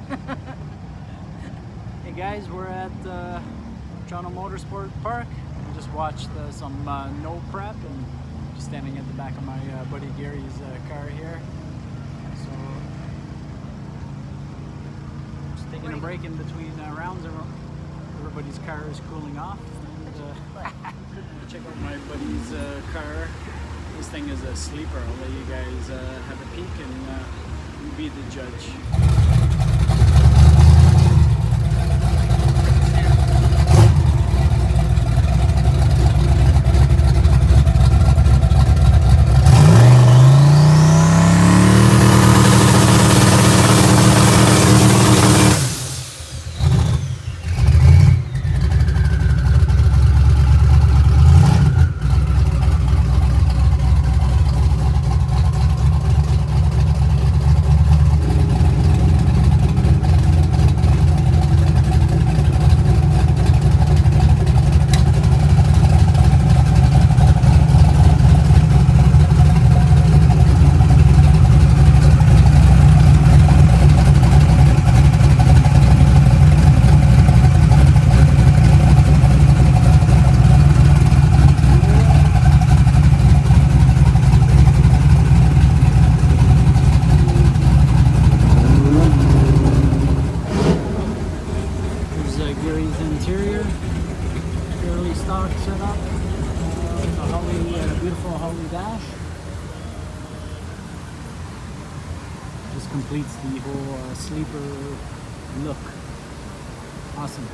Hey guys, we're at Toronto Motorsport Park. We just watched some no prep and just standing at the back of my buddy Gary's car here. So just taking a break in between rounds. Everybody's car is cooling off. And, check out my buddy's car. This thing is a sleeper. I'll let you guys have a peek and you be the judge. Gary's interior, fairly stock setup, a beautiful Holly dash. Just completes the whole sleeper look. Awesome.